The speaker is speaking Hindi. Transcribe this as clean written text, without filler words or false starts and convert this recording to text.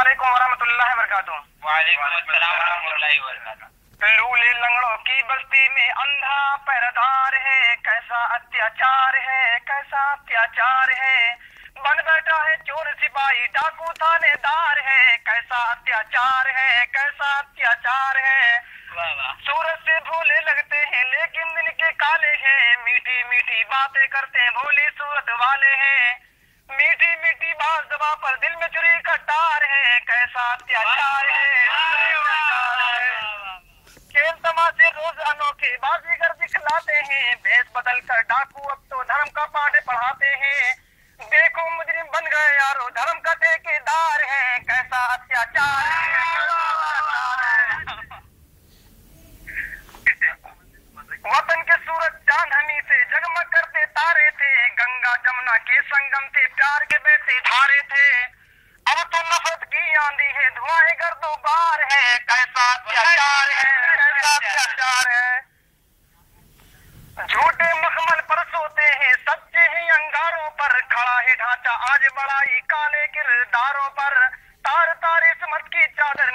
वालेकुम वरहमतुल्लाहि वबरकातुहू। वालेकुम अस्सलाम वरहमतुल्लाहि वबरकातुहू। लूले लंगड़ों की बस्ती में अंधा पहरेदार है, कैसा अत्याचार है, कैसा अत्याचार है। बन बैठा है चोर सिपाही डाकू थानेदार है, कैसा अत्याचार है, कैसा अत्याचार है। वाह वाह। सूरज से भोले लगते हैं लेकिन दिन के काले हैं, मीठी मीठी बातें करते हैं भोली सूरत वाले हैं। मीठी मीठी बात दबा पर दिल में छुरी का तार है, कैसा अत्याचार है। खेल तमाशे रोज अनोखे बाजीगर दिखलाते हैं, भेष बदल कर डाकू अब तो धर्म का पाठ पढ़ाते हैं। देखो मुजरिम बन गए यारो धर्म का ठेकेदार है, कैसा अत्याचार है। वतन के सूरज चांद हमी से जगमग करते तारे थे, गंगा जमुना के संगम थे प्यार के बेटे धारे थे। अब तो नफरत की आंधी है धुआं गर्दोबार है, कैसा अत्याचार है, कैसा अत्याचार है। झूठे मखमल पर सोते हैं सच्चे ही अंगारों पर, खड़ा है ढांचा आज बड़ाई काले किरदारों पर। तार तार इस्मत की चादर